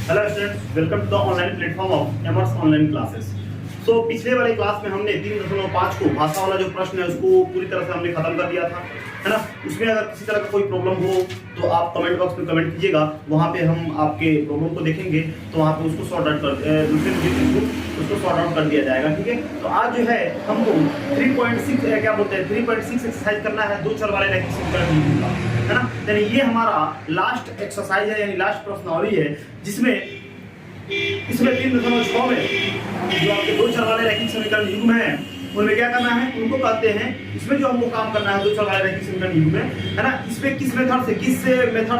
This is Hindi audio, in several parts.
Hello students, welcome to the online platform of एमर्स ऑनलाइन क्लासेस। सो पिछले वाले क्लास में हमने 3.5 को भाषा वाला जो प्रश्न है उसको पूरी तरह से हमने खत्म कर दिया था, है ना। उसमें अगर किसी तरह का कोई प्रॉब्लम हो तो आप कमेंट बॉक्स में कमेंट कीजिएगा, वहाँ पे हम आपके प्रॉब्लम को देखेंगे तो वहाँ पे उसको सॉर्ट आउट कर उसको सॉर्ट आउट कर दिया जाएगा, ठीक है। तो आज जो है हमको 3.6 क्या बोलते हैं 3.6 एक्सरसाइज करना है, दो चर वाले रैखिक समीकरण का, है ना। यानी ये हमारा लास्ट एक्सरसाइज है, यानी लास्ट प्रश्नावली है, जिसमें इसमें 3.6 में जो आपके दो चर वाले रैखिक समीकरण युग्म है उनमें क्या करना है, उनको कहते हैं। इसमें जो हमको काम करना है दो चर वाले रैखिक समीकरण युग्म में, है ना। इसमें किस मेथड से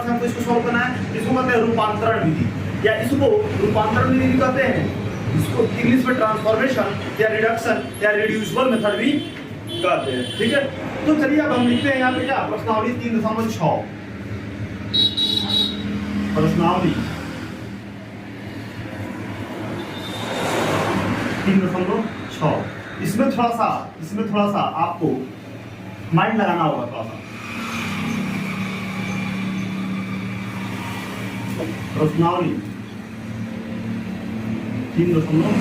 हमको इसको सॉल्व करना है, इसको कहते हैं रूपांतरण विधि, या इसको रूपांतरण विधि कहते हैं। इसको इंग्लिश में ट्रांसफॉर्मेशन या रिडक्शन या रिड्यूसिबल मेथड भी कहते हैं, ठीक है। तो चलिए अब हम लिखते हैं यहाँ पे क्या प्रश्नावली 3.6 प्रश्नावली 3.6। इसमें थोड़ा सा आपको माइंड लगाना होगा थोड़ा सा। प्रश्नावली 3.6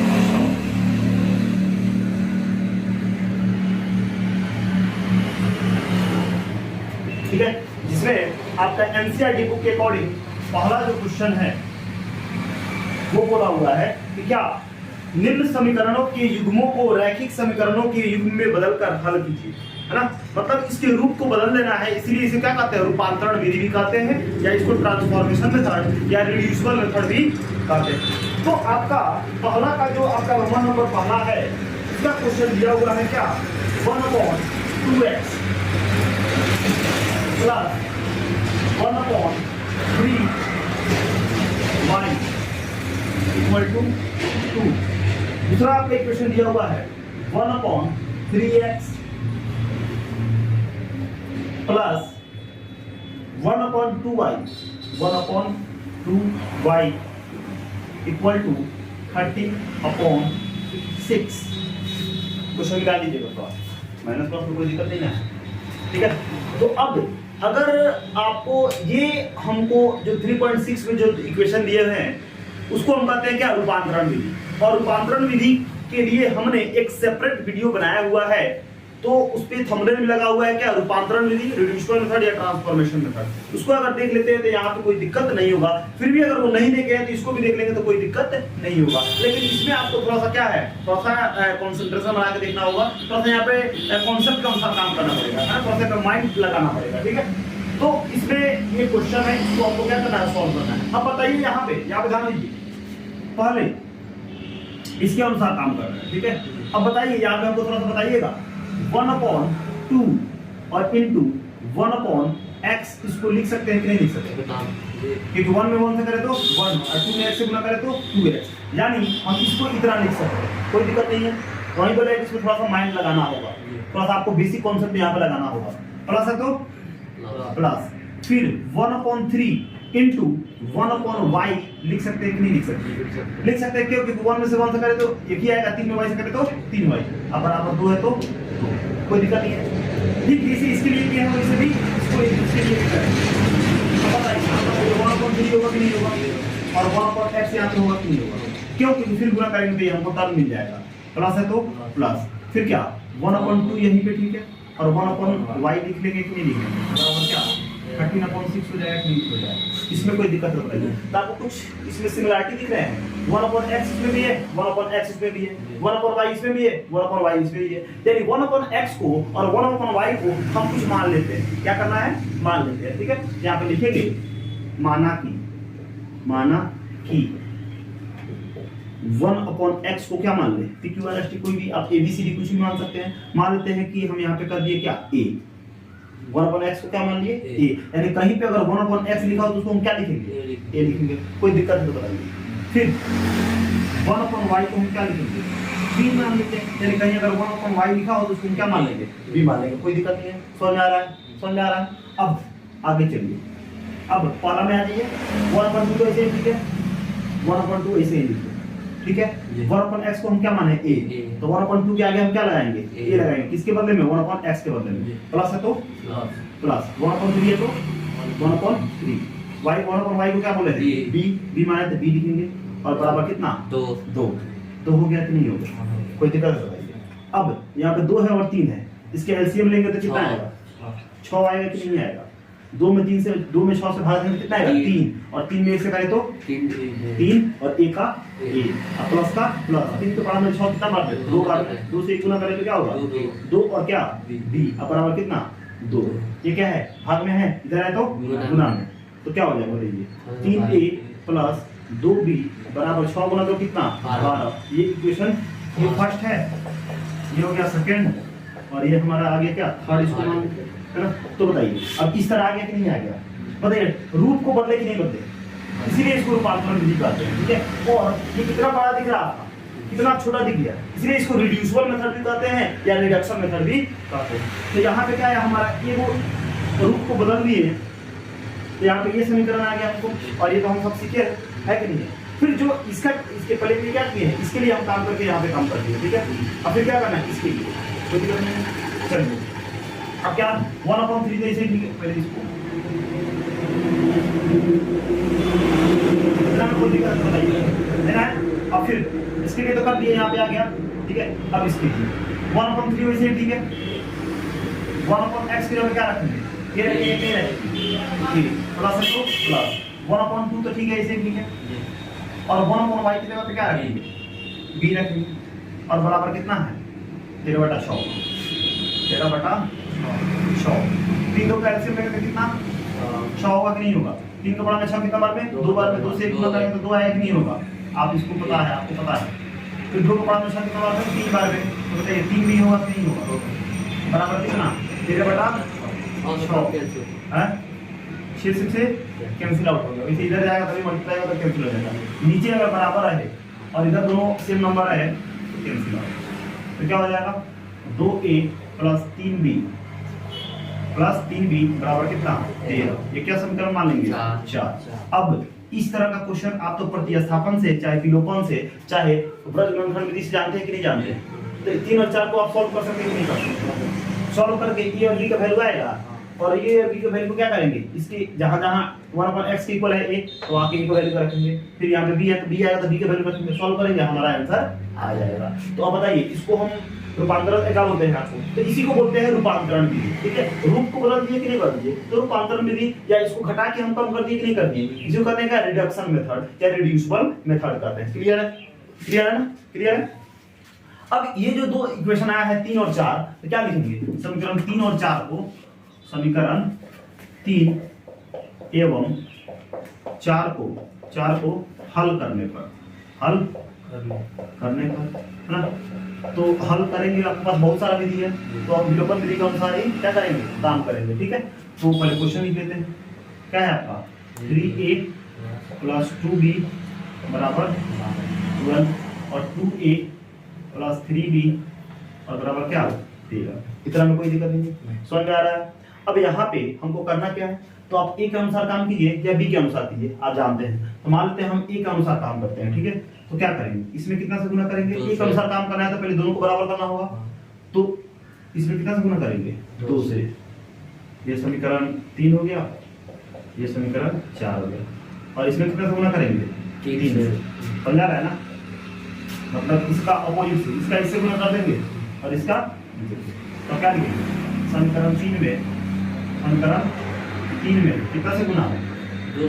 ठीक है, जिसमें आपका एनसीईआरटी बुक के अकॉर्डिंग पहला जो क्वेश्चन है वो बोला हुआ है कि क्या निम्न समीकरणों के युग्मों को रैखिक समीकरणों के युग्म में बदलकर हल कीजिए, है ना। मतलब इसके रूप को बदल देना है, इसीलिए इसे क्या कहते हैं, रूपांतरण विधि भी कहते हैं, या इसको ट्रांसफॉर्मेशन मेथड या रिड्यूसिबल मेथड भी कहते हैं। तो आपका पहला का जो आपका रोमन नंबर पहला है, इसका क्वेश्चन दिया हुआ है क्या 1/2x plus 1/3y equal to 2। दूसरा आपका इक्वेशन दिया हुआ है 1/3x plus 1/2y equal to 30/6। Question निकाल लीजिएगा, तो माइनस प्लस में कोई दिक्कत नहीं है, ठीक है। तो अब अगर आपको ये हमको जो 3.6 में जो इक्वेशन दिए हुए हैं उसको हम कहते हैं क्या, रूपांतरण विधि। और रूपांतरण विधि के लिए हमने एक सेपरेट वीडियो बनाया हुआ है, तो उस पे थंबनेल भी लगा हुआ है क्या, रूपांतरण विधि, रिड्यूसिबल मेथड या ट्रांसफॉर्मेशन मेथड। उसको अगर देख लेते हैं तो यहाँ पे कोई दिक्कत नहीं होगा। फिर भी अगर वो नहीं देखे हैं तो इसको भी देख लेंगे तो कोई दिक्कत नहीं होगा। लेकिन इसमें आपको थोड़ा सा क्या है, थोड़ा सा कॉन्सेंट्रेशन बना के देखना होगा, थोड़ा सा यहाँ पे कॉन्सेप्ट के अनुसार काम करना पड़ेगा, है ना, थोड़ा सा माइंड लगाना पड़ेगा, ठीक है। तो इसमें ये क्वेश्चन है, इसको आपको क्या करना है, सॉल्व करना है। अब बताइए यहाँ पे ध्यान दीजिए, पहले इसके अनुसार काम कर रहे हैं, ठीक है। अब बताइए यहाँ पे हमको थोड़ा सा बताइएगा 1/2 और इंटू 1/x इसको लिख सकते हैं कि नहीं लिख सकते, क्योंकि 1 में 1 से करे तो 1 और 2 में x से गुना करे तो 2x, यानी हम इसको इतना लिख सकते हैं, कोई दिक्कत नहीं है। वहीं बोले इसमें थोड़ा सा माइंड लगाना होगा, थोड़ा सा आपको बेसिक कॉन्सेप्ट यहाँ पे लगाना होगा। प्लस है तो प्लस, फिर 1/3 इंटू 1/y लिख सकते हैं कि नहीं लिख सकते, लिख सकते हैं। क्यों, क्योंकि 1 में से 1 से करे तो एक ही आएगा, 3 में y से करे तो 3y, अब बराबर 2 है तो कोई दिक्कत नहीं है। ठीक इसी इसके लिए किया है, इसे भी इसको इसके लिए किया है। अब बताइए 1/3 होगा कि नहीं होगा, और 1/x यहाँ पे होगा कि नहीं होगा, क्यों, क्योंकि फिर गुणा करेंगे तो हमको टर्म मिल जाएगा। प्लस है तो प्लस, फिर क्या 1/2 यहीं पे, ठीक है, और 1/y लिख लेंगे कि नहीं लिखेंगे, बराबर क्या 13/6 हो जाएगा कि नहीं हो जाएगा, इसमें कोई दिक्कत नहीं है। तो आपको कुछ इसमें सिमिलरिटी दिख रहे हैं, 1/x इसमें भी है, 1/x इसमें भी है, 1/y इसमें भी है, 1/y इसमें भी है। यानी 1/x को और 1/y को हम कुछ मान लेते हैं, क्या करना है, मान लेते हैं, ठीक है। यहाँ पे लिखेंगे माना कि 1/x को क्या मान ले, PQRST कोई भी आप ABCD कुछ भी मान सकते हैं। मान लेते हैं कि हम यहाँ पे कर दिए क्या a, 1/x को क्या मान लिए a, यानी कहीं पे अगर 1/x लिखा हो तो उसको हम क्या लिखेंगे, a लिखेंगे, कोई दिक्कत नहीं, तो बताइए। फिर 1/y को हम क्या लिखेंगे, b मान लेते हैं, यानी कहीं अगर 1/y लिखा हो तो उसको हम क्या मान लेंगे, b मान लेंगे, कोई दिक्कत नहीं है। समझ में आ रहा है। अब आगे चलिए, अब पहला में आ जाइए 1/2 तो ऐसे ही लिखे, 1/2 ऐसे ही लिखे, ठीक है। 1/x को हम क्या माने a, तो 1/2 के आगे हम क्या लगाएंगे, a लगाएंगे, किसके बदले में, 1/x के बदले में। प्लस है तो प्लस, 1/3 है तो 1/3, y वन अपॉन y को क्या बोले थे b माने तो b लिखेंगे और बराबर कितना 2 हो गया कि नहीं हो गया, कोई दिक्कत है बताइए। अब यहाँ पे 2 है और 3 है, इसके एलसीएम लेंगे तो कितना आएगा 6 आएगा कि नहीं आएगा, 2 में 6 से भाग देंगे कितना आएगा 3 और 3 में 1 से करें तो 3 और 1 का 1 प्लस का प्लस 3 के पावर में 6 कितना मार दे 2 बार 2 से 1 गुना करें तो क्या होगा 2 और क्या b अब बराबर कितना 2, ये क्या है भाग में है, इधर है तो गुना में, तो क्या हो जाएगा बताइए 3a प्लस 2b बराबर 6 गुना 2 कितना 12। ये इक्वेशन ये फर्स्ट है, ये हो गया सेकंड और ये हमारा आ गया क्या थर्ड, इसको मान है ना। तो बताइए अब इस तरह आ गया कि नहीं आ गया, बताइए रूप को बदले कि नहीं बदले, इसीलिए इसको रूपांतरण विधि कहते हैं, ठीक है। और ये कितना बड़ा दिख रहा था, कितना छोटा दिख गया, इसलिए इसको रिड्यूसिबल मेथड भी कहते हैं या रिडक्शन मेथड भी कहते हैं। तो यहाँ पे क्या है हमारा ये वो रूप को बदल दिए, तो यहाँ पे ये समीकरण आ गया हमको और ये तो हम सब सीखे है कि नहीं है। फिर जो इसका इसके पहले के लिए क्या किए हैं, इसके लिए हम काम करके यहाँ पे काम करते हैं, ठीक है। अब फिर क्या करना है इसके लिए, कोई दिक्कत नहीं, चलिए अब क्या 1/3 ऐसे पहले इसको कोई दिक्कत बताइए है ना। अब फिर इसके लिए तो कर दिए यहाँ पे आ गया, ठीक है। अब इसके लिए 1/3 वैसे ही ठीक है, 1/x के लिए क्या रखेंगे ये प्लस है तो प्लस 1/2 तो ठीक है ऐसे ठीक है, और 1/y की जगह पे क्या रखेंगे b रखेंगे और बराबर कितना है 13/100 3 दो का एलसीएम लेंगे कितना 6 होगा कि नहीं होगा, 3 का बड़ा में 6 कितना बार में 2 बार में 2 से 1 गुना करेंगे तो 2 आएगा कि नहीं होगा, आप इसको पता है आपको पता है। फिर 2 का बड़ा में 6 कितना बार में 3 बार में, तो बताइए 3 भी होगा कि नहीं होगा, बराबर कितना 13/6 है 6 से कैंसिल आउट हो गया, वैसे इधर जाएगा तभी मल्टीप्लाई होगा तो कैंसिल हो जाएगा, नीचे अगर बराबर है और इधर दोनों सेम नंबर है तो कैंसिल आउट, तो क्या हो जाएगा 2a प्लस 3b बराबर कितना 13, ये क्या समीकरण मान लेंगे 4। अब इस तरह का क्वेश्चन आप तो प्रतिस्थापन से चाहे विलोपन से चाहे वृत्तगणन विधि से जानते हैं कि नहीं जानते, तो 3 और 4 को आप सॉल्व कर सकते हैं कि नहीं कर सकते, सॉल्व करके ए और बी का वैल्यू आएगा और ये और बी के वैल्यू को क्या करेंगे, इसके जहां 1/x के इक्वल है a तो आगे a को वैल्यू रखेंगे, फिर यहाँ पे b है तो b आएगा तो b के वैल्यू रखेंगे, सॉल्व करेंगे हमारा आंसर आ जाएगा। तो अब बताइए इसको हम रूपांतरण क्या बोलते हैं आपको, तो इसी को बोलते हैं रूपांतरण विधि, ठीक है। रूप को बदल दिए कि नहीं बदल दिए, तो रूपांतरण विधि या इसको घटा के हम कम कर दिए कि नहीं कर दिए, इसको कहते हैं रिडक्शन मेथड या रिड्यूसिबल मेथड कहते हैं। क्लियर है, क्लियर है ना, क्लियर है। अब ये जो दो इक्वेशन आया है 3 और 4, तो क्या लिखेंगे समीकरण 3 और 4 को, समीकरण 3 एवं 4 को हल करने पर है ना, तो हल करेंगे आपके पास बहुत सारा विधि है, तो आप विलोपन विधि के अनुसार ही क्या करेंगे काम करेंगे, ठीक है। तो पहले क्वेश्चन लिख लेते हैं, क्या है आपका 3a प्लस 2b बराबर 12 और 2a प्लस 3b और बराबर क्या 13। इतना में कोई दिक्कत नहीं है, समझ में आ रहा है। अब यहाँ पे हमको करना क्या है, तो आप a के अनुसार काम कीजिए या b के अनुसार कीजिए, आप जानते हैं। तो मान लेते हैं हम a के अनुसार काम करते हैं, ठीक है। तो क्या करेंगे, इसमें कितना से गुना करेंगे, a के अनुसार काम करना है तो पहले दोनों को बराबर करना होगा, तो इसमें कितना से गुना करेंगे 2 से, ये समीकरण 3 हो गया, ये समीकरण 4 हो गया, और इसमें कितना से गुना करेंगे 3 से, समझ आ रहा है ना। मतलब इसका अपोजिट से, इसका इससे गुना कर देंगे और इसका, तो क्या लिखेंगे समीकरण 3 में कितना से गुना 2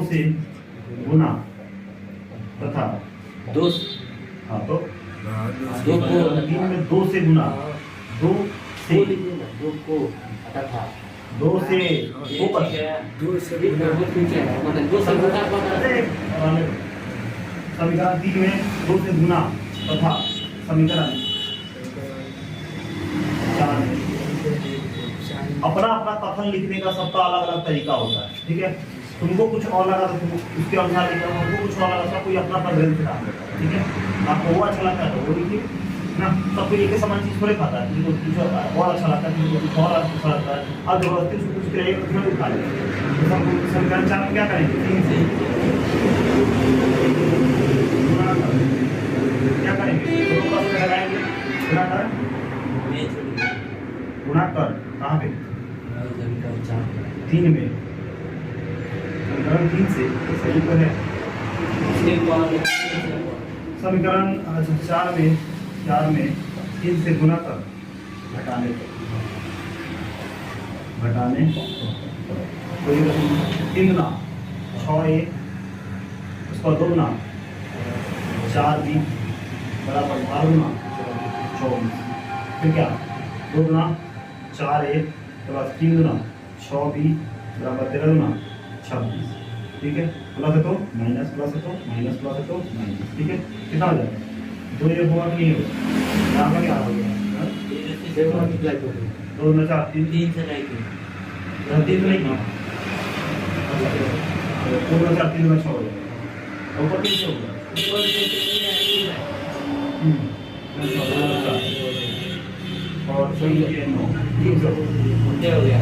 से गुना तथा 2 हाँ तो 3 में 2 से गुना 2 से तथा 2 से समीकरण 3 में 2 से गुना तथा समीकरण 4 में अपना अपना कथन लिखने का सबका अलग अलग तरीका होता है, ठीक है। तुमको कुछ और लगा तो तुम उसके अनुसार लिखा, हमको कुछ और लगा, कोई अपना अपना ग्रंथ काम करता है, ठीक है। आपको वो अच्छा लगता है तो वो लिखिए ना, सबको एक ही समान चीज थोड़े खाता है, किसी को कुछ और अच्छा लगता है, किसी को कुछ और अच्छा लगता है, अब जबरदस्ती उसको कुछ करेगा तो फिर खा लेगा। समीकरण 4 में क्या करेंगे 3 से क्या करेंगे, लगाएंगे गुणा कर कहाँ पे 3 में समीकरण अच्छा चार में 3 से गुना कर घटाने कोई 3 गुना 6 ए उसका 2 गुना 4 बी बराबर 12 गुना 24। फिर क्या 2 गुना 4 ए प्लस 3 गुना 6 बी बराबर 13 गुना 26। ठीक है, प्लस है तो माइनस, प्लस है तो माइनस, प्लस है तो माइनस। ठीक है, कितना हो जाएगा 2 ये हुआ कि नहीं होगा, यहाँ का क्या हो गया 2 में 4 3 3 से नहीं 3 नहीं 2 में 4 3 में 6 हो जाएगा, ऊपर 3 से होगा और सही है 9 3 से हो गया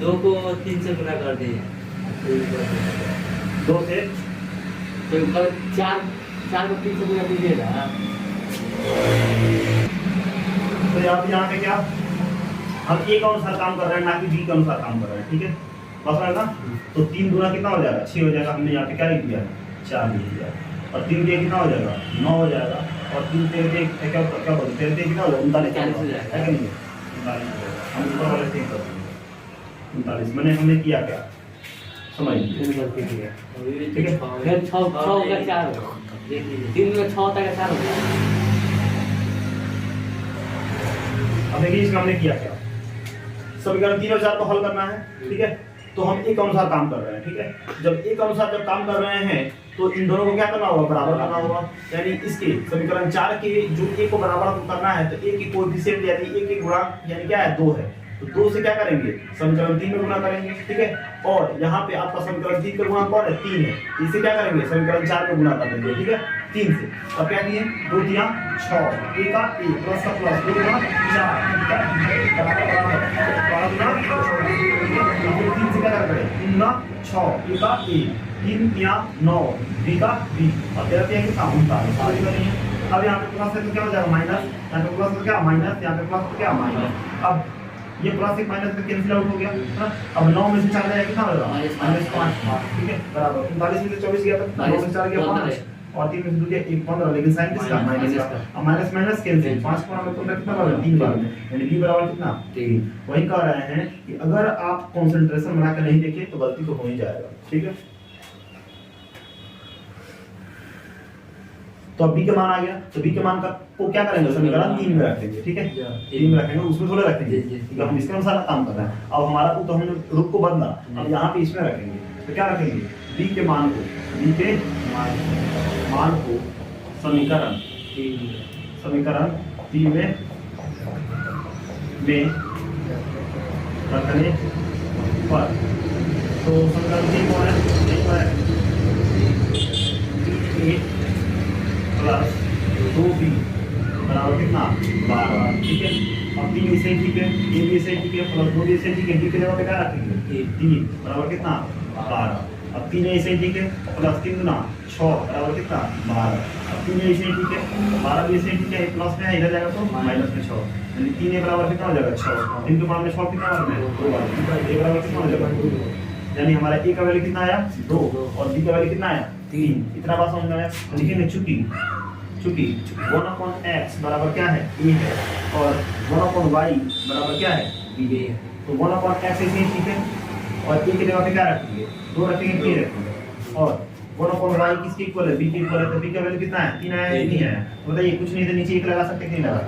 2 को 3 से गुना कर दिए 2 से तो 4 को 3 से गुना कीजिएगा। तो यहाँ पे क्या हम ए के अनुसार काम कर रहे हैं, ना कि बी के अनुसार काम कर रहे हैं। ठीक है, बस है ना। तो 3 गुना कितना हो जाएगा 6 हो जाएगा, हमने यहाँ पे क्या लिख दिया 4 लिख दिया, और 3 के कितना हो जाएगा 9 हो जाएगा, और 3 से क्या बोलते हैं कितना हो जाएगा 39 हो जाएगा, है कि नहीं 39 हम ऊपर वाले से कर देंगे 39। मैंने हमने किया क्या समझ लीजिए, ठीक है। फिर 6 का 4 देख लीजिए 3 में 6 तक 4 हो गया। अब देखिए इसमें हमने किया क्या, समीकरण 3 और 4 को हल करना है। ठीक है, तो हम एक अनुसार काम कर रहे हैं। ठीक है, जब एक अनुसार जब काम कर रहे हैं तो इन दोनों को क्या करना होगा बराबर करना होगा, यानी इसके समीकरण 4 के जो ए को बराबर करना है तो ए की कोएफिशिएंट यानी ए के गुणांक यानी क्या है 2 है, तो 2 से क्या करेंगे समीकरण 3 में गुणा करेंगे। ठीक है, और यहाँ पे आपका समीकरण 3 का गुणांक कौन है 3 है, इसे क्या करेंगे समीकरण 4 में गुणा कर देंगे। ठीक है, 3 से अब क्या किए 2 3 6 ए का ए प्लस का प्लस 2 गुना 4 3 से क्या करें 3 गुना 6 ए का ए 3 3 9 बी का बी और 13 3 कितना 39। अब यहाँ पे प्लस है तो क्या हो जाएगा माइनस, यहाँ पे प्लस तो क्या माइनस, यहाँ पे प्लस तो क्या माइनस। अब ये प्लस एक माइनस में कैंसिल आउट हो गया ना। अब 9 में से 4 जाएगा कितना होगा -5। ठीक है, बराबर 39 में से 24 गया था 9 में से 4 गया 5 और 3 में से 2 गया 1 15, लेकिन साइन किसका माइनस का। अब माइनस माइनस कैंसिल 5 को हम तो कितना बराबर 3 बार में, यानी b बराबर कितना 3। वही कह रहे हैं कि अगर आप कंसंट्रेशन बना के नहीं देखे तो गलती तो हो ही जाएगा। ठीक है, तो अब b के मान आ गया, तो b के मान का को क्या करेंगे समीकरण 3 में रखेंगे। ठीक है, 3 में रखेंगे, उसमें थोड़े रखेंगे क्योंकि हम इसके अनुसार काम कर रहे हैं। अब हमारा तो हमने रूप को बदला, अब यहाँ पे इसमें रखेंगे तो क्या रखेंगे b के मान को समीकरण 3 में रखने पर, तो समीकरण 3 कौन है प्लस 2b बराबर कितना 12। ठीक है, अब 3 इसे ठीक है, a भी इसे ठीक है, प्लस 2 भी इसे ठीक है, b की जगह पे क्या रखेंगे 3 बराबर कितना 12। अब 3 इसे ठीक है, प्लस 3 गुना 6 बराबर कितना 12। अब 3 इसे ठीक है, 12 भी इसे ठीक है, प्लस में है इधर जाएगा तो माइनस में 6, यानी 3 a बराबर कितना हो जाएगा 6। 3 के मान में 6 कितना बार में 2 बार, a बराबर कितना हो जाएगा 2, यानी हमारा a का वैल्यू कितना आया 2 और b का वैल्यू कितना आया 3। इतना बात समझ में आया। लिखेंगे चूंकि 1/x बराबर क्या है a है और 1/y बराबर क्या है b है, तो 1/x इसे ठीक है और a की जगह पे क्या रखेंगे 2 रखेंगे k रखेंगे, और 1/y किसके इक्वल है b के इक्वल है, तो b का वैल्यू कितना है 3 आया नहीं आया, तो बताइए कुछ नहीं तो नीचे 1 लगा सकते हैं कि नहीं लगा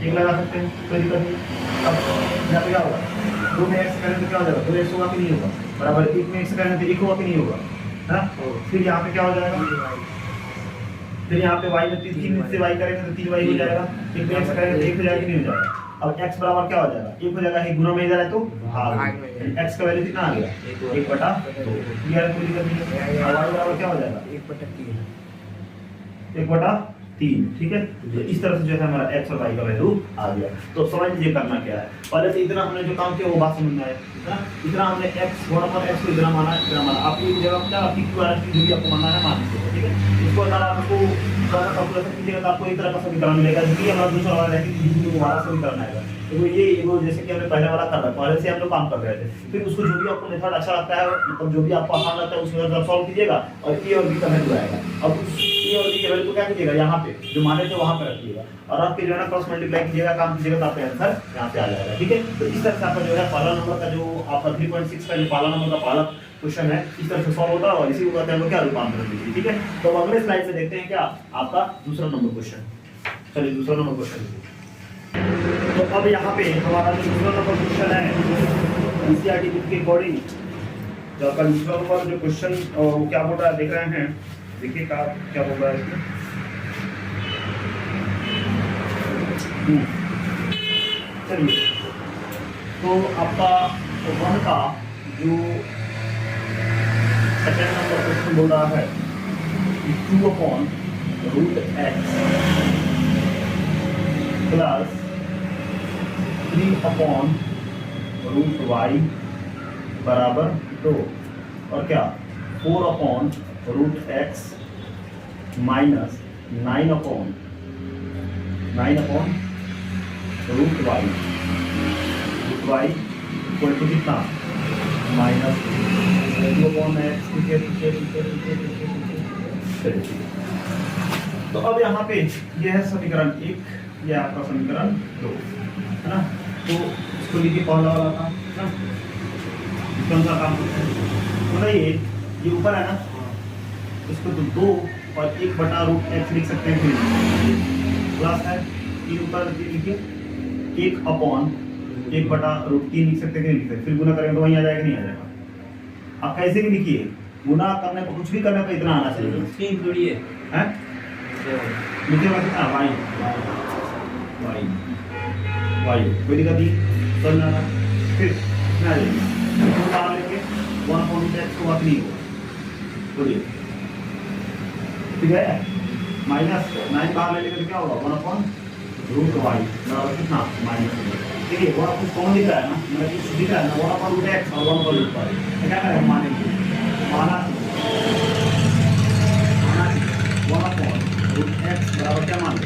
1 लगा सकते हैं, कोई दिक्कत नहीं। अब यहाँ पे क्या होगा 2 में x करें तो क्या हो जाएगा 2x होगा कि नहीं होगा, बराबर 1 में x करें तो 1 होगा कि नहीं होगा है। फिर यहाँ पे क्या हो जाएगा, फिर यहाँ पे y में 3 से y करेंगे तो 3y हो जाएगा, 1 में x करेंगे तो 1 हो जाएगा कि नहीं हो जाएगा। अब x बराबर क्या हो जाएगा 1 हो जाएगा, एक गुना में इधर है तो भाग, x का वैल्यू कितना आ गया 1/2। क्लियर, कोई दिक्कत नहीं है। y बराबर क्या हो जाएगा 1/3। ठीक है, तो इस तरह से जो है हमारा x और y का वैल्यू आ गया। तो समझ लीजिए करना क्या है, पहले से इतना हमने जो काम किया वो बात समझ में आया ना। इतना हमने x 1/x को इतना माना इतना माना, आपकी जगह क्या आपकी क्वालिटी जो भी आपको मानना है मान लीजिए। ठीक है, इसको अगर आपको कैलकुलेशन कीजिएगा तो आपको एक तरह का समीकरण मिलेगा, जो कि हमारा दूसरा वाला है कि हमारा समीकरण आएगा। तो ये वो जैसे कि हमने पहले वाला कर रहा है, पहले से हम लोग काम कर रहे थे, फिर उसको जो भी आपको मेथड अच्छा लगता है, मतलब जो भी आपको आसान लगता है उसको आप सॉल्व कीजिएगा और ए और बी का वैल्यू आएगा। अब उस ए और बी के वैल्यू को क्या कीजिएगा, यहाँ पे जो माने थे वहाँ पे रखिएगा और आपके जो है ना क्रॉस मल्टीप्लाई कीजिएगा, काम कीजिएगा, तो आपका आंसर यहाँ पे आ जाएगा। ठीक है, तो इस तरह से आपका जो है पहला नंबर का जो आपका 3.6 का जो पहला नंबर का पहला क्वेश्चन है इस तरह से सॉल्व होता है और इसी को कहते हैं क्या रूपांतरण विधि। ठीक है, तो अगले स्लाइड में देखते हैं क्या आपका दूसरा नंबर क्वेश्चन। चलिए दूसरा नंबर क्वेश्चन, तो अब यहाँ पे हमारा जो दूसरा नंबर क्वेश्चन है एनसीईआरटी बुक के अकॉर्डिंग, जो आपका दूसरा नंबर जो क्वेश्चन वो क्या बोल रहा है देख रहे हैं, देखिए क्या बोल रहा है इसमें। चलिए, तो आपका वन का जो सेकेंड नंबर क्वेश्चन बोल रहा है 2/√x प्लस 3/√y बराबर 2 और क्या 4/√x minus 9/√y equal to कितना माइनस 2/x। तो अब यहाँ पे यह है समीकरण 1, यह आपका समीकरण 2 है ना। तो इसको लिखिए पहला वाला था ना, कौन सा काम करते हैं बताइए, ये ऊपर है ना, इसको तो 2 और 1/√x लिख सकते हैं, फिर प्लस है 3 ऊपर लिखिए 1/√3 लिख सकते हैं, फिर गुना करेंगे तो वहीं आ जाएगा, नहीं आ जाएगा। आप कैसे भी लिखिए, गुना करने पर कुछ भी करने पर इतना आना चाहिए। 3 जोड़िए हैं लिखिएगा कितना y कोई दिक्कत नहीं, समझ आना। फिर कितना आ जाएगी बाहर लेके 1/x को बात नहीं होगा, बोलिए ठीक है, माइनस 9 बाहर ले लेकर क्या होगा 1/√y बराबर कितना माइनस। देखिए वो आपको कौन दिख रहा है ना, मतलब कुछ दिख रहा है ना 1/√x और 1/√y, क्या करें मानेंगे, माना 1/√x बराबर क्या मान लो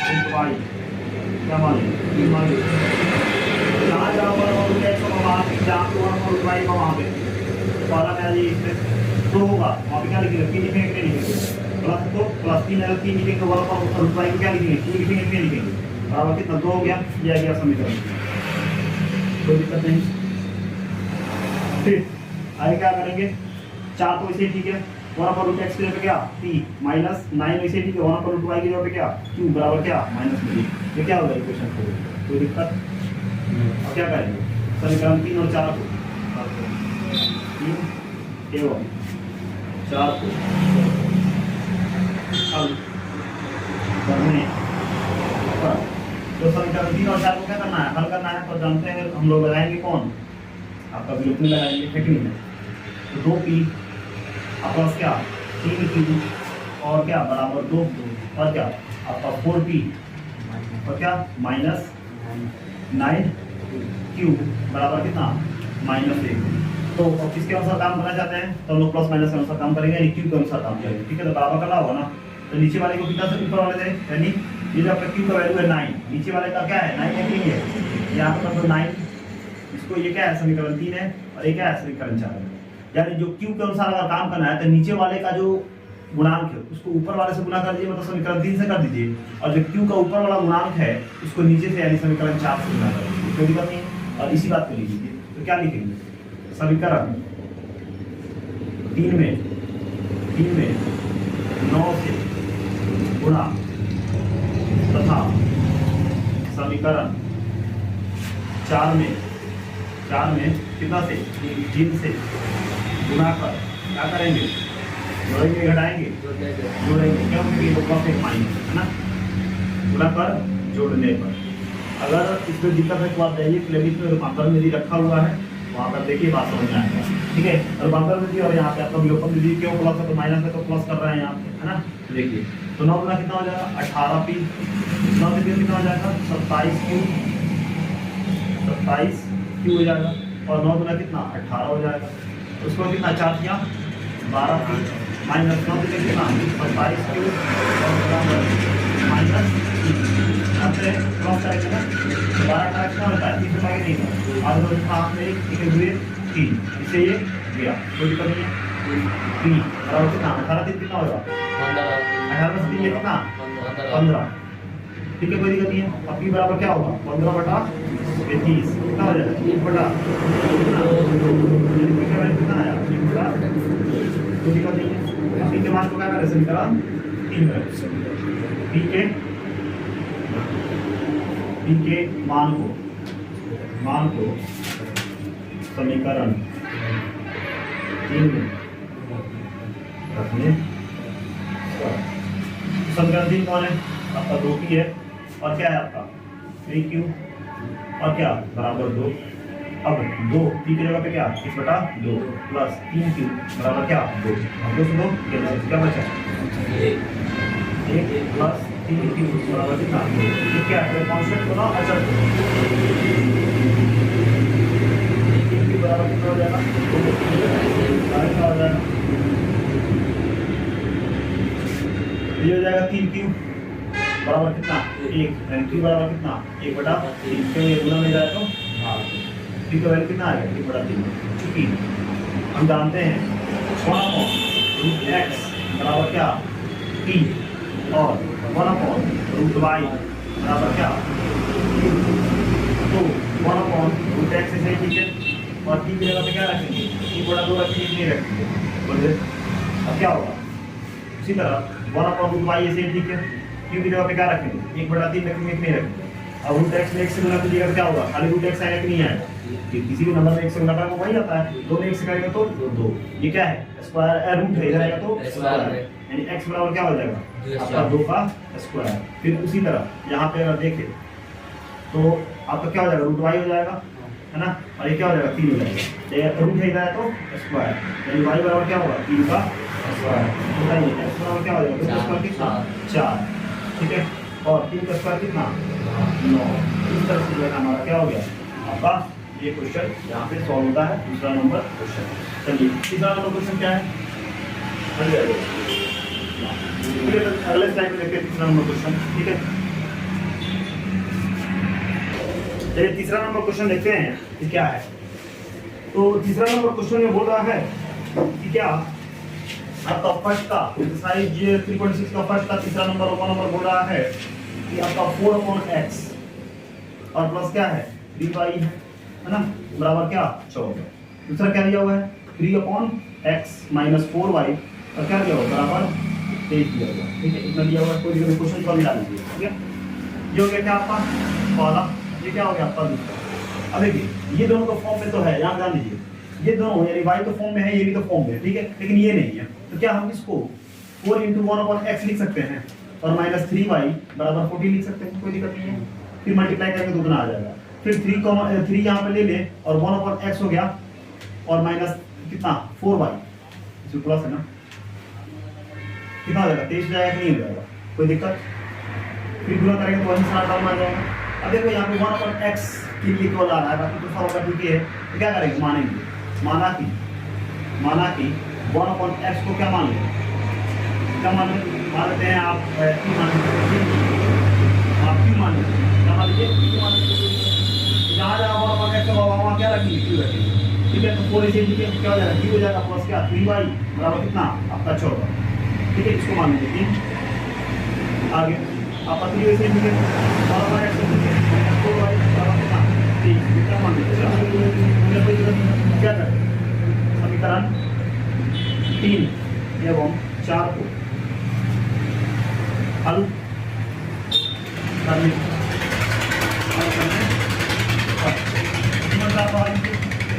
1/√y क्या मान लो 3 मान लो, जहाँ जहाँ 1/√x होगा वहाँ पे, जहाँ पे 1/√y होगा वहाँ पे पहला मेरा ये इसमें 2 होगा, वहाँ पे क्या लिखेंगे 3 लिखेंगे कि नहीं लिखेंगे, प्लस 2 प्लस 3 है 3 लिखेंगे, 1/√y को क्या लिखेंगे 2 लिखेंगे कि नहीं लिखेंगे, बराबर कितना 2 हो गया, ये आ गया समीकरण, कोई दिक्कत नहीं। फिर आगे क्या करेंगे, 4 तो इसे ठीक है, 1/√x की जगह पे क्या t माइनस 9 इसे ठीक है, 1/√y की जगह पे क्या q बराबर क्या माइनस 3, ये क्या होगा इक्वेशन 4, कोई दिक्कत। और क्या करेंगे समीकरण 3 और 4 को 3 एवं 4 को हल करने पर, तो समीकरण 3 और 4 को क्या करना है, हल करना है। तो जानते हैं हम लोग लगाएंगे कौन, आपका विलोपन लगाएंगे, है कि नहीं। तो 2p प्लस क्या 3q और क्या बराबर 2 और क्या आपका 4p और क्या माइनस 9q बराबर कितना माइनस 1। तो अब किसके अनुसार काम करना चाहते हैं, तो हम लोग प्लस माइनस के अनुसार काम करेंगे, यानी q के अनुसार काम करेंगे। ठीक है, तो बराबर करना होगा ना, तो नीचे वाले को कितना से ऊपर वाले थे, यानी ये जो आपका q का वैल्यू है 9, नीचे वाले का क्या है 9 है कि नहीं है, यहाँ पर तो 9, इसको ये क्या है समीकरण 3 है और ये क्या है समीकरण 4 है। यानी जो q के अनुसार अगर काम करना है तो नीचे वाले का जो गुणांक है उसको ऊपर वाले से गुना कर दीजिए, मतलब समीकरण 3 से कर दीजिए, और जो q का ऊपर वाला गुणांक है उसको नीचे से यानी समीकरण 4 से गुना कर दीजिए, कोई दिक्कत नहीं। और इसी बात को लिखिए, तो क्या लिखेंगे समीकरण 3 में 9 से गुणा तथा समीकरण 4 में कितना से 3 से गुना कर क्या करेंगे, जोड़ेंगे घटाएंगे जोड़ेंगे, क्योंकि ये प्लस एक माइनस है ना, गुना कर जोड़ने पर। अगर इसमें दिक्कत है तो आप जाइए प्लेलिस्ट में रूपांतरण विधि रखा हुआ है, वहाँ पर देखिए बात समझ में आएगा। ठीक है, रूपांतरण विधि और यहाँ पे आपका विलोपन विधि, क्यों प्लस है तो माइनस है तो प्लस कर रहे हैं यहाँ पे, है ना। देखिए तो 9 गुना कितना हो जाएगा 18p, 9 से कितना हो जाएगा 27q हो जाएगा, और 9 गुना कितना 18 हो जाएगा, उसको कितना 4 किया 12p माइनस 9 से कितना 27q और माइनस 3 अब से क्रॉस करेंगे ना 12 का कितना होता है 3 से आगे नहीं होगा आगे दो हाथ में एक हुए 3 इससे ये गया कोई दिक्कत नहीं है 3 बराबर कितना 18 3 कितना होगा 18 में 3 कितना 15 ठीक है कोई दिक्कत नहीं है अब p बराबर क्या होगा 15 बटा 30 कितना हो जाएगा 1 बटा कितना आया 1 बटा कोई दिक्कत नहीं है p के मान को क्या करें समीकरण 3 में p के मान को समीकरण 3 में रखने समीकरण 3 कौन है आपका 2p है और क्या है आपका 3q और क्या बराबर 2 अब 2 p की जगह पे क्या 1 बटा 2 प्लस 3q बराबर क्या 2 अब 2 से 2 क्या बचा 1 प्लस 3q बराबर कितना ये क्या है कांस्टेंट को ना अचल बराबर कितना हो जाएगा क्या हो जाएगा ये हो जाएगा 3q बराबर कितना 1 यानी q बराबर कितना 1 बटा 3 क्यों ये गुना में जाए तो हाँ q का वैल्यू कितना आएगा 1 बटा 3 चूंकि हम जानते हैं 1/√x बराबर क्या p और 1/√y बराबर क्या तो 1/√x से ठीक है और p की जगह पे क्या रखेंगे 1 बटा 2 रखेंगे नहीं रखेंगे बोलिए अब क्या होगा उसी तरह 1/√y ऐसे ठीक है q की जगह पे क्या रखेंगे 1 बटा 3 रखेंगे नहीं रखेंगे अब √x में 1 से गुना कीजिएगा तो क्या होगा खाली √x आएगा कि नहीं आएगा किसी भी नंबर में 1 से गुना करेंगे वही आता है 2 में 1 से करेंगे तो 2 ये क्या है स्क्वायर रूट है इधर आएगा तो स्क्वायर यानी x बराबर क्या हो जाएगा आपका 2 का स्क्वायर फिर उसी तरह यहाँ पे अगर देखें तो आपका क्या हो जाएगा √y हो जाएगा है ना और ये क्या हो जाएगा 3 हो जाएगा ये रूट है इधर है तो स्क्वायर यानी y बराबर क्या होगा 3 का स्क्वायर बताइए x बराबर क्या हो जाएगा स्क्वायर कितना 4 ठीक है और 3 का स्क्वायर कितना 9 इस तरह से जो है हमारा क्या हो गया आपका ये क्वेश्चन यहाँ पे सॉल्व होता है दूसरा नंबर क्वेश्चन चलिए तीसरा नंबर क्वेश्चन क्या है अगले स्लाइड में देखते हैं तीसरा नंबर क्वेश्चन ठीक है चलिए तीसरा नंबर क्वेश्चन देखते हैं कि क्या है तो तीसरा नंबर क्वेश्चन में बोल रहा है कि क्या आपका फर्स्ट का एक्सरसाइज 3.6 का फर्स्ट का तीसरा नंबर और नंबर बोल रहा है कि आपका 4/x और प्लस क्या है 3y है ना बराबर क्या 14 दूसरा क्या दिया हुआ है 3/x माइनस 4y और क्या दिया हुआ बराबर 23 दिया हुआ ठीक है इतना दिया हुआ है कोई क्वेश्चन को मिला लीजिए ठीक है ये हो गया क्या आपका पहला ये क्या हो गया आपका दूसरा अब देखिए ये दोनों तो फॉर्म में तो है यहाँ ध्यान दीजिए ये दोनों यानी y तो फॉर्म में है ये भी तो फॉर्म में है ठीक है लेकिन ये नहीं है तो क्या हम इसको 4 × 1/x लिख सकते हैं और माइनस 3y बराबर 40 लिख सकते हैं कोई दिक्कत नहीं है फिर मल्टीप्लाई करके दुगना आ जाएगा फिर 3 यहाँ पे ले ले और 1/x हो गया और माइनस कितना 4y इसमें प्लस है ना कितना हो जाएगा 23 जाएगा कि नहीं हो जाएगा कोई दिक्कत फिर गुना करेंगे तो वही सारा टर्म आ जाएगा अब देखो यहाँ पे 1/x के लिए केवल आ रहा है बाकी दूसरा होगा ठीक है तो क्या करेंगे मानेंगे माना कि 1/x को क्या मान लें क्या मान लेते हैं आप q मान लीजिए क्या मान लीजिए जहाँ जहाँ 1/x होगा वहाँ क्या रखेंगे q रखेंगे ठीक है तो 4 से क्या हो जाएगा q हो जाएगा प्लस क्या 3y बराबर कितना आपका 14 ठीक है इसको मान लीजिए आगे आपका 3 वैसे ठीक है 1/x को 4y बराबर कितना 3 क्या मान लीजिए क्या करें समीकरण 3 एवं 4 को हल करने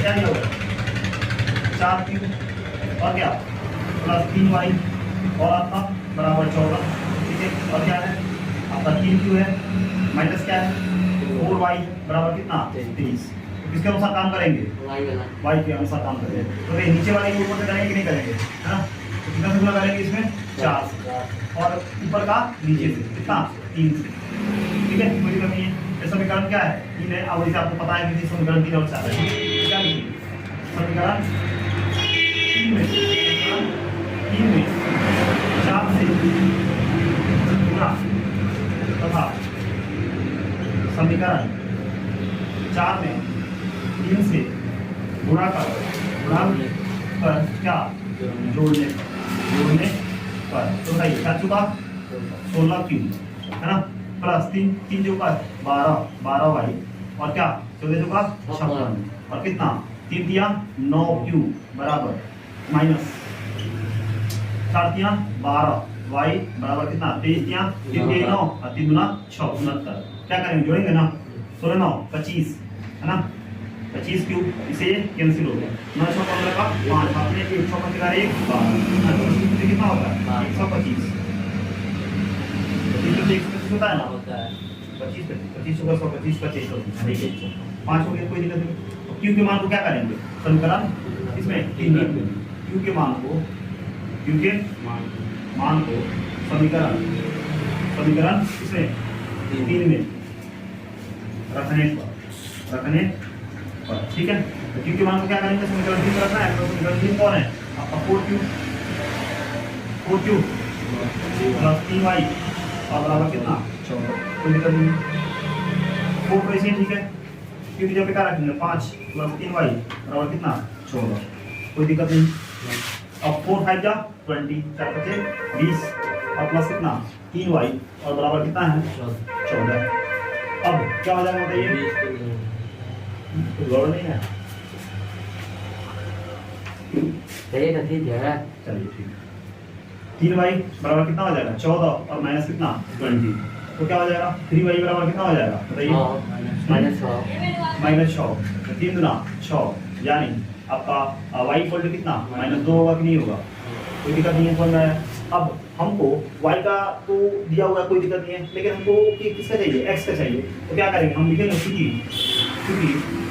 क्या नहीं होगा 4q और क्या प्लस 3y और आपका बराबर 14 ठीक है और क्या है आपका 3q है माइनस क्या है 4y बराबर कितना 23 किसके अनुसार काम करेंगे y के अनुसार काम करेंगे तो ये नीचे वाले ऊपर से करेंगे कि नहीं करेंगे है ना तो कितना से गुना करेंगे इसमें 4 से और ऊपर का नीचे से कितना 3 से ठीक है कोई दिक्कत नहीं है ये समीकरण क्या है 3 है अब जैसे आपको पता है कि समीकरण 3 और 4 है क्या लिखिए समीकरण 3 में 4 से गुना समीकरण 4 में 3 से गुणा कर क्या जोड़ने पर तो भाई क्या चुका 16 क्यू है ना, प्लस 3 जो का 12 वाई और क्या 14 जो का 56 और कितना 3 दिया 9 क्यू बराबर माइनस 4 दिया 12 वाई बराबर कितना 23 दिया 3 दिया 9 और 3 गुना 6 69। क्या करेंगे जोड़ेंगे ना 16 9 25 है ना 25 क्यू इसे कैंसिल हो गया 9 6 15 का 5 आपने 1 6 15 का 1 12 कितना होता है 125 125 होता है ना 25 होगा 125 का 625 5 हो गया कोई दिक्कत नहीं। क्यू के मान को क्या करेंगे समीकरण इसमें 3 क्यू के मान को समीकरण इसमें 3 में रखने पर ठीक है। तो क्यू के मान को क्या करेंगे समीकरण 3 में रखना है। तो समीकरण 3 कौन है आपका 4q प्लस 3y और बराबर कितना 14 कोई दिक्कत नहीं 4 तो ऐसे ही ठीक है। क्यू की जगह पे क्या रखेंगे 5 प्लस 3y बराबर कितना 14 कोई दिक्कत नहीं। अब 4 5 जा 20 4 बचे 20 और प्लस कितना 3y और बराबर कितना है 14। अब क्या हो जाएगा बताइए गौर नहीं है ठीक है चलिए ठीक 3y बराबर कितना हो जाएगा 14 और माइनस कितना 20 तो क्या हो जाएगा 3y बराबर कितना हो जाएगा बताइए -6 3 गुना 6 यानी आपका y इक्वल टू कितना -2 होगा कि नहीं होगा कोई दिक्कत नहीं है समझ में आया। अब हमको y का तो दिया हुआ कोई दिक्कत नहीं है लेकिन हमको किसका चाहिए x का चाहिए तो क्या करेंगे हम लिखेंगे क्योंकि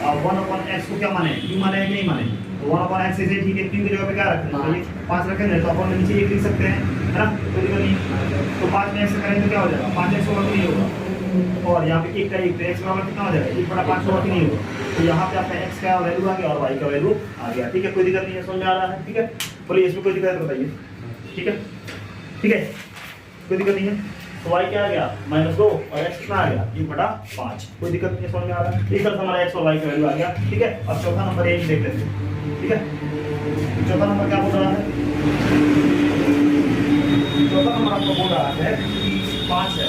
1/x को क्या माने q माने है कि नहीं माने तो 1/x से ठीक है q की जगह पे क्या रखेंगे चलिए 5 रखेंगे तो अपन नीचे 1 लिख सकते हैं है ना कोई दिक्कत नहीं। तो 5 में x करेंगे तो क्या हो जाएगा 5x होगा कि नहीं होगा और यहाँ पे 1 का 1 तो x बराबर कितना हो जाएगा 1/5 होगा कि नहीं होगा तो यहाँ पे आपका x का वैल्यू आ गया और y का वैल्यू आ गया ठीक है कोई दिक्कत नहीं है समझ में आ रहा है ठीक है। बोलिए इसमें कोई दिक्कत बताइए ठीक है कोई दिक्कत नहीं है। तो y क्या आ गया -2 और x कितना आ गया 1/5 कोई दिक्कत नहीं है समझ में आ रहा है। एक तरफ हमारा x और y का वैल्यू आ गया ठीक है। अब चौथा नंबर ये देख लेते हैं ठीक है। चौथा नंबर क्या बोल रहा है चौथा नंबर आपको बोल रहा है 5 है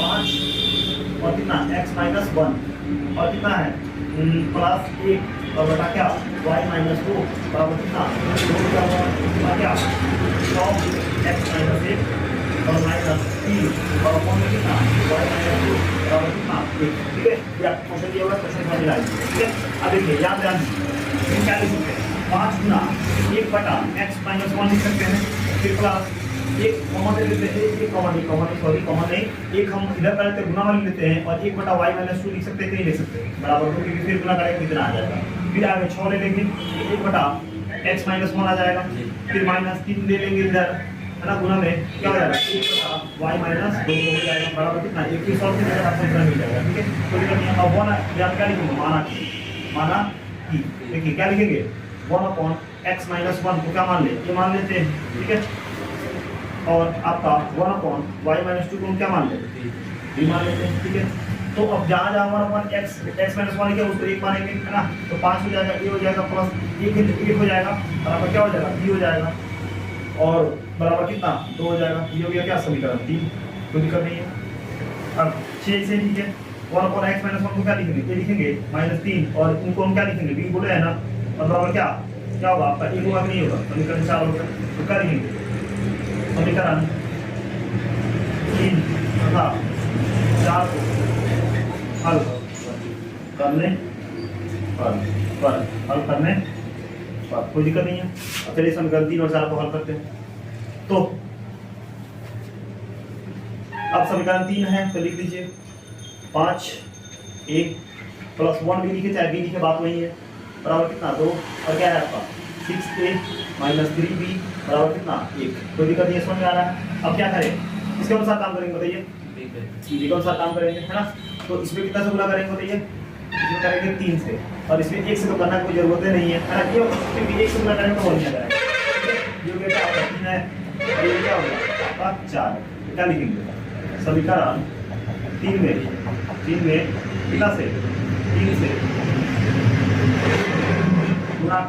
5 और कितना x -1 और कितना है +1 और बटा क्या y -2 बराबर कितना 2 क्या होगा क्या 9x -1 और -3 और अपॉन में कितना y -2 बराबर कितना 1 ठीक है। या क्वेश्चन दिया हुआ क्वेश्चन समझ आ जाएगा ठीक है। अब देखिए याद ध्यान क्या लिख सकते हैं 5 गुना 1/x -1 लिख सकते हैं फिर प्लस एक कॉमन ले लेते हैं एक कॉमन नहीं एक हम इधर करते हैं गुना वाली लेते हैं और 1/y -2 लिख सकते हैं कि नहीं लिख सकते बराबर को क्योंकि फिर गुना करेंगे कितना आ जाएगा फिर आगे 6 ले लेंगे 1/x -1 आ जाएगा फिर -3 ले लेंगे इधर है ना गुना में क्या हो जाएगा 1/y -2 हो जाएगा बराबर कितना 21 और से जगह आपको इतना मिल जाएगा ठीक है। तो देखिए अब 1 या क्या लिखेंगे माना कि देखिए क्या लिखेंगे 1/x -1 को क्या मान ले ये मान लेते हैं ठीक है। और आपका 1/y -2 को हम क्या मान लेते हैं मान लेते हैं ठीक है। तो अब जहाँ जहाँ हमारा x -1 है उसको 1 मानेंगे है ना तो 5 हो जाएगा ये हो जाएगा प्लस 1 हो जाएगा बराबर क्या हो जाएगा b हो जाएगा और बराबर कितना 2 हो जाएगा ये हो गया क्या समीकरण 3 कोई दिक्कत नहीं है। अब 6 से ठीक है 1/x -1 को क्या लिखेंगे ये लिखेंगे -3 और इनको हम क्या लिखेंगे b बोले है ना और बराबर क्या होगा आपका 1 होगा कि नहीं होगा समीकरण 4 होगा तो क्या लिखेंगे समीकरण 3 तथा 4 को हल करने पर कोई दिक्कत नहीं है। अब चलिए समीकरण 3 और 4 को हल करते हैं। तो अब समीकरण 3 है तो लिख लीजिए 5a + 1 भी लिखे चाहे b लिखे बात वही है बराबर कितना 2 और क्या है आपका 6a - 3b बराबर कितना 1 कोई दिक्कत नहीं है समझ में आ रहा है। अब क्या करें इसके अनुसार काम करेंगे बताइए b के अनुसार काम करेंगे है ना। तो इसमें कितना से गुना करेंगे बताइए इसमें करेंगे 3 से और इसमें 1 से तो करना कोई जरूरत नहीं है ना क्यों क्योंकि 1 से गुना करेंगे तो हो जाएगा ये क्या होगा 3 है और ये क्या होगा आपका 4 क्या लिखेंगे समीकरण 3 में कितना से 3 से गुणा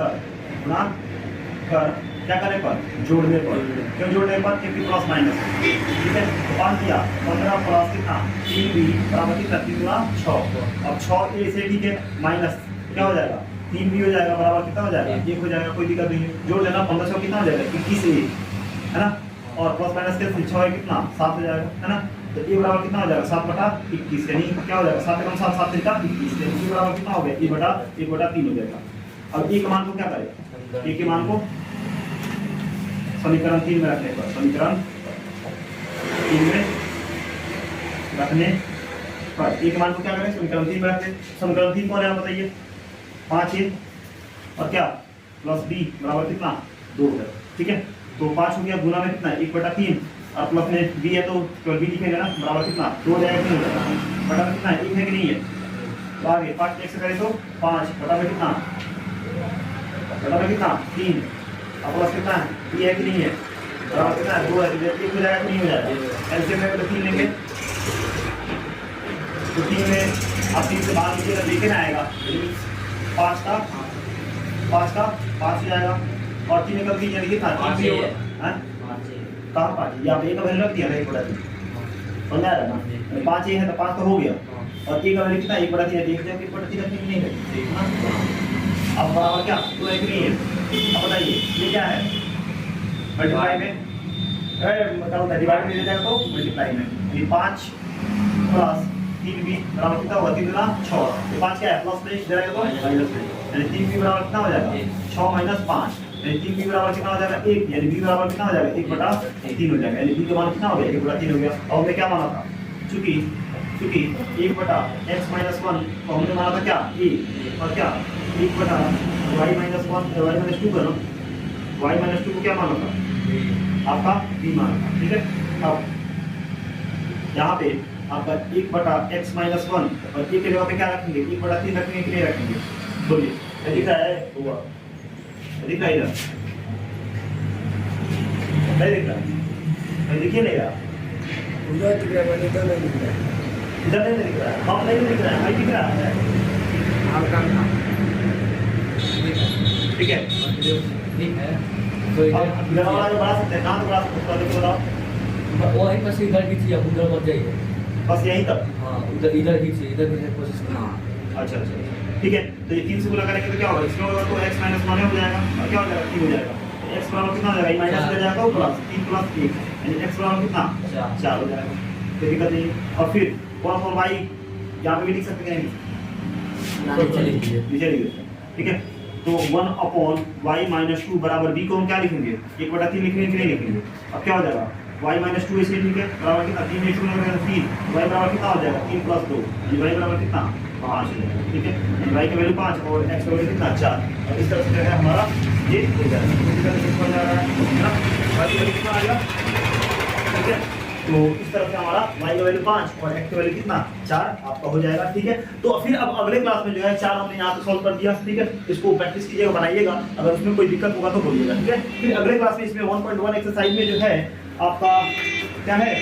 कर क्या करने पर जोड़ने पर। क्यों जोड़ने पर? क्योंकि प्लस माइनस है, ठीक है। तो 5 दिया 15 प्लस कितना 3b बराबर कितना 3 गुणा 6। अब 6 ए से ठीक है माइनस क्या हो जाएगा 3b हो जाएगा बराबर कितना हो जाएगा 1 हो जाएगा, कोई दिक्कत नहीं है। जोड़ लेना 15 6 कितना हो जाएगा 21 ए है ना, और प्लस माइनस के 6 है कितना 7 हो जाएगा है ना। तो ए बराबर कितना हो जाएगा 7/21 यानी क्या हो जाएगा 7 कम 7 7 3 21 यानी ए बराबर कितना हो गया 1/3 हो जाएगा। अब ए के मान को क्या करें, ए के मान को समीकरण 3 में रखने पर, समीकरण 3 में रखने पर ए के मान को क्या करें समीकरण 3 में रखते। समीकरण 3 कौन है आप बताइए 5 है और क्या प्लस b बराबर कितना 2 है, ठीक है। तो 5 हो गया, गुना में कितना 1/3 और प्लस में b है तो केवल b लिखेंगे ना बराबर कितना 2 हो जाएगा, कितना हो जाएगा बटा में कितना 1 है कि नहीं है। तो आगे 5 से करें तो 5 बटा में कितना 3 और प्लस कितना ये है कि नहीं है बराबर कितना 2 है, 1 हो जाएगा कि नहीं हो जाएगा। एलसीएम में तो 3 लेंगे तो 3 में आप 3 से बाहर नीचे लेके ना आएगा 5 का 5 हो जाएगा और 3 का 3 यानी कितना 3 भी होगा हैं कहाँ 5 या एक का वैल्यू रख दिया ना 1/3 समझ आ रहा है ना 5 है तो 5 तो हो गया और एक का वैल्यू कितना 1/3 है, देख जाओ 1/3 रखनी नहीं है देखना। अब बराबर क्या 2 एक नहीं है। अब बताइए ये क्या है मल्टीप्लाई में मतलब होता है डिवाइड में ले जाएगा तो मल्टीप्लाई में ये 5 प्लस 3b बराबर कितना होगा 3 गुना 6। ये 5 क्या है प्लस में इधर आएगा तो माइनस में यानी 3b बराबर कितना हो जाएगा 6 माइनस 5 यानी 3b बराबर कितना हो जाएगा 1 यानी b बराबर कितना हो जाएगा 1/3 हो जाएगा यानी b का मान कितना हो गया 1/3 हो गया। और हमने क्या माना था चूंकि 1/x - 1 तो हमने माना था क्या a और क्या 1/y - 2 करो y - 2 को क्या माना था आपका b माना था, ठीक है। अब यहाँ पे आपका 1/x - 1 और a के जगह पे क्या रखेंगे 1/3 रखेंगे कि नहीं रखेंगे बोलिए दिख रहा है हुआ दिख रहा है इधर नहीं दिख रहा है दिखिए नहीं रहा उधर दिख रहा है इधर नहीं दिख रहा है इधर नहीं दिख रहा है हम नहीं दिख रहा है भाई दिख रहा है ठीक है ठीक है तो अब इधर वाला जो बढ़ा सकते हैं कहाँ तो बढ़ा सकते हैं देखो बताओ वही बस इधर खींचिए उधर मत जाइए बस यहीं तक हाँ इधर खींचिए इधर खींचने की कोशिश करना। अच्छा ठीक है। तो ये 3 से गुणा करेंगे तो क्या होगा इसमें होगा तो x - 1 हो जाएगा और क्या हो जाएगा 3 हो जाएगा। x बराबर कितना हो जाएगा माइनस हो जाएगा प्लस 3 प्लस 1 यानी x बराबर कितना 4 हो जाएगा। कोई दिक्कत नहीं। और फिर 1 और y यहाँ पे भी लिख सकते हैं नीचे लिखिए ठीक है। तो 1/y - 2 बराबर b को हम क्या लिखेंगे 1/3 लिखेंगे कि नहीं लिखेंगे। अब क्या हो जाएगा y - 2 ऐसे ठीक है बराबर कितना 3 में 2 लगाएंगे 3 y बराबर कितना हो जाएगा 3 + 2 यानी y बराबर कितना 5 हो जाएगा, ठीक है। y का वैल्यू 5 और x का वैल्यू कितना 4 और इस तरह से जो है हमारा ये हो जाएगा। इस तरह से हो जा रहा है ना y का वैल्यू कितना आएगा, ठीक है। तो इस तरह से हमारा y का वैल्यू 5 और x का वैल्यू कितना 4 आपका हो जाएगा, ठीक है। तो फिर अब अगले क्लास में जो है 4 हमने यहाँ पे सॉल्व कर दिया, ठीक है। इसको प्रैक्टिस कीजिएगा, बनाइएगा, अगर उसमें कोई दिक्कत होगा तो बोलिएगा, ठीक है। फिर अगले क्लास में इसमें 1.1 एक्सरसाइज में जो है आपका क्या है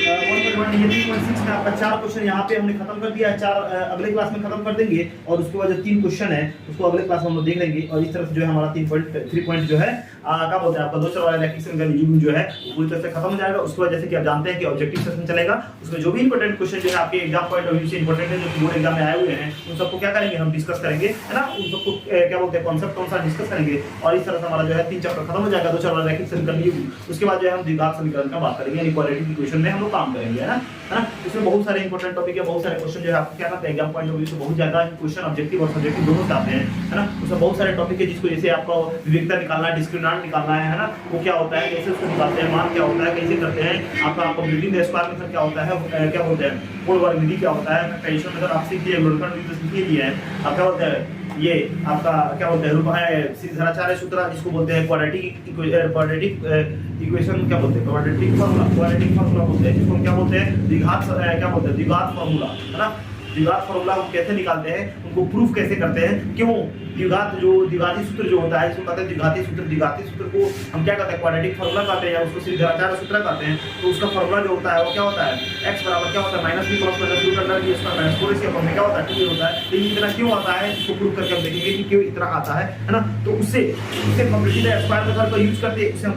1.1 ये 3.6 में आपका 4 क्वेश्चन यहाँ पे हमने खत्म कर दिया है। 4 अगले क्लास में खत्म कर देंगे और उसके बाद जो 3 क्वेश्चन है उसको अगले क्लास में हम लोग देख लेंगे। और इस तरह से जो है हमारा 3 पॉइंट जो है क्या बोलते हैं आपका 2 वाला इलेक्ट्रिशियन का रिव्यू जो है पूरी तरह से खत्म हो जाएगा। उसके बाद जैसे कि आप जानते हैं कि ऑब्जेक्टिव सेशन चलेगा, उसमें जो भी इंपॉर्टेंट क्वेश्चन जो है आपके एग्जाम पॉइंट ऑफ व्यू से इंपॉर्टेंट है, जो बोर्ड एग्जाम में आए हुए हैं, उन सबको क्या करेंगे हम डिस्कस करेंगे, है ना। उन सबको क्या बोलते हैं कॉन्सेप्ट कौन सा डिस्कस करेंगे और इस तरह से हमारा जो है 3 चैप्टर खत्म हो जाएगा। 2 वाला इलेक्ट्रिशियन का रिव्यू, उसके बाद जो है हम द्विघात समीकरण का बात करेंगे, यानी क्वाड्रेटिक इक्वेशन में हम लोग काम करेंगे, है ना। इसमें बहुत सारे इंपॉर्टेंट टॉपिक है, बहुत सारे क्वेश्चन जो है आपको क्या करते हैं एग्जाम पॉइंट ऑफ व्यू से बहुत ज्यादा क्वेश्चन ऑब्जेक्टिव और सब्जेक्टिव दोनों से आते हैं, है ना। उसमें बहुत सारे टॉपिक है जिसको जैसे आपको विविधता निकालना है, डिस्क्रिमिनेंट निकालना है ना, वो क्या होता है, कैसे उसको निकालते हैं, मान क्या होता है, कैसे करते हैं, आपका कंप्लीटिंग द स्क्वायर मेथड क्या होता है, क्या बोलते हैं पूर्ण वर्ग विधि क्या होता है, ट्रेडिशनल मेथड आप सीख लिए, लोलकन विधि सीख लिए है, आप क्या बोलते हैं ये आपका क्या बोलते हैं रूपाचार्य सूत्र जिसको बोलते हैं क्वाड्रेटिक इक्वेशन क्या बोलते हैं क्वाड्रेटिक फार्मूला बोलते हैं, जिसको हम क्या बोलते हैं द्विघात क्या बोलते हैं द्विघात फार्मूला, है ना। द्विघात फार्मूला हम कैसे निकालते हैं, उनको प्रूफ कैसे करते हैं, क्यों द्विघाती सूत्र जो होता है, इसको कहते हैं द्विघाती सूत्र। द्विघाती सूत्र को हम क्या कहते हैं, क्वाड्रेटिक फार्मूला कहते हैं, या उसको श्रीधराचार्य सूत्र कहते हैं। तो उसका फार्मूला जो होता है वो क्या होता है, x बराबर क्या होता है minus B cross minus root under B square minus 4ac upon में क्या होता है 2a होता है। तो ये इतना क्यों आता है, इसको प्रूव करके हम देखेंगे कि क्यों इतना आता है ना। तो उससे कंप्लीटिंग द स्क्वायर मेथड का यूज करते हैं, उसे हम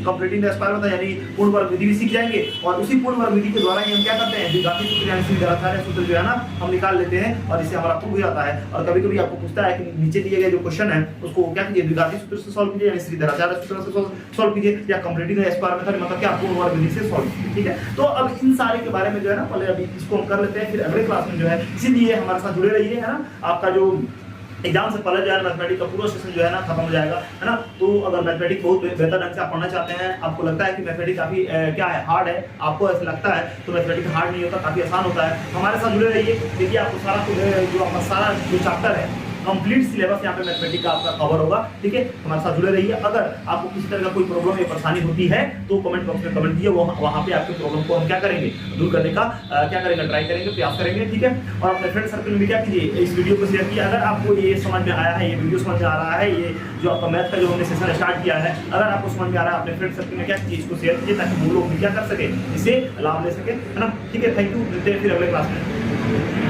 कंप्लीटिंग द स्क्वायर मेथड यानी पूर्ण वर्ग विधि भी सीख जाएंगे। और उसी पूर्ण वर्ग विधि के द्वारा ही हम क्या करते हैं, द्विघाती सूत्र यानी श्रीधराचार्य सूत्र जो है ना हम निकाल लेते हैं, और इससे हमारा प्रूव हो जाता है। और कभी-कभी आपको पूछता है कि नीचे दिए गए जो क्वेश्चन है उसको क्या कीजिए, द्विघाती सूत्र से सॉल्व कीजिए यानी श्रीधराचार्य सूत्र से सॉल्व कीजिए, या कंप्लीटिंग द स्क्वायर मेथड मतलब क्या पूर्ण वर्ग विधि से सॉल्व कीजिए। ठीक है, तो अब इन सारे के बारे में जो है ना पहले अभी इसको हम कर लेते हैं, फिर अगले क्लास में जो है, इसीलिए हमारे साथ जुड़े रहिए, है ना। आपका जो एग्जाम से पहले जो है मैथमेटिक्स का पूरा सेशन जो है ना खत्म हो जाएगा, है ना। तो अगर मैथमेटिक्स बहुत बेहतर ढंग से आप पढ़ना चाहते हैं, आपको लगता है कि मैथमेटिक्स काफी क्या है हार्ड है, आपको ऐसा लगता है, तो मैथमेटिक्स हार्ड नहीं होता, काफी आसान होता है। हमारे साथ जुड़े रहिए, देखिए आपको सारा जो चैप्टर है कंप्लीट सिलेबस यहाँ पे मैथमेटिक्स का आपका कवर होगा। ठीक है, हमारे साथ जुड़े रहिए। अगर आपको किसी तरह का कोई प्रॉब्लम या परेशानी होती है तो कमेंट बॉक्स में कमेंट दिए, वहाँ पे आपके प्रॉब्लम को हम क्या करेंगे, दूर करने का क्या करेंगे, ट्राई करेंगे, प्रयास करेंगे। ठीक है, और अपने फ्रेंड सर्कल में क्या कीजिए, इस वीडियो को शेयर कीजिए। अगर आपको ये समझ में आया है, ये वीडियो समझ में आ रहा है, ये जो आपका मैथ का जो हमने सेशन स्टार्ट किया है, अगर आपको समझ में आ रहा है, अपने फ्रेंड सर्कल में क्या कीजिए, इसको शेयर कीजिए ताकि वो लोग भी क्या कर सके, इसे लाभ ले सके, है ना। ठीक है, थैंक यू, मिलते हैं फिर अगले क्लास में।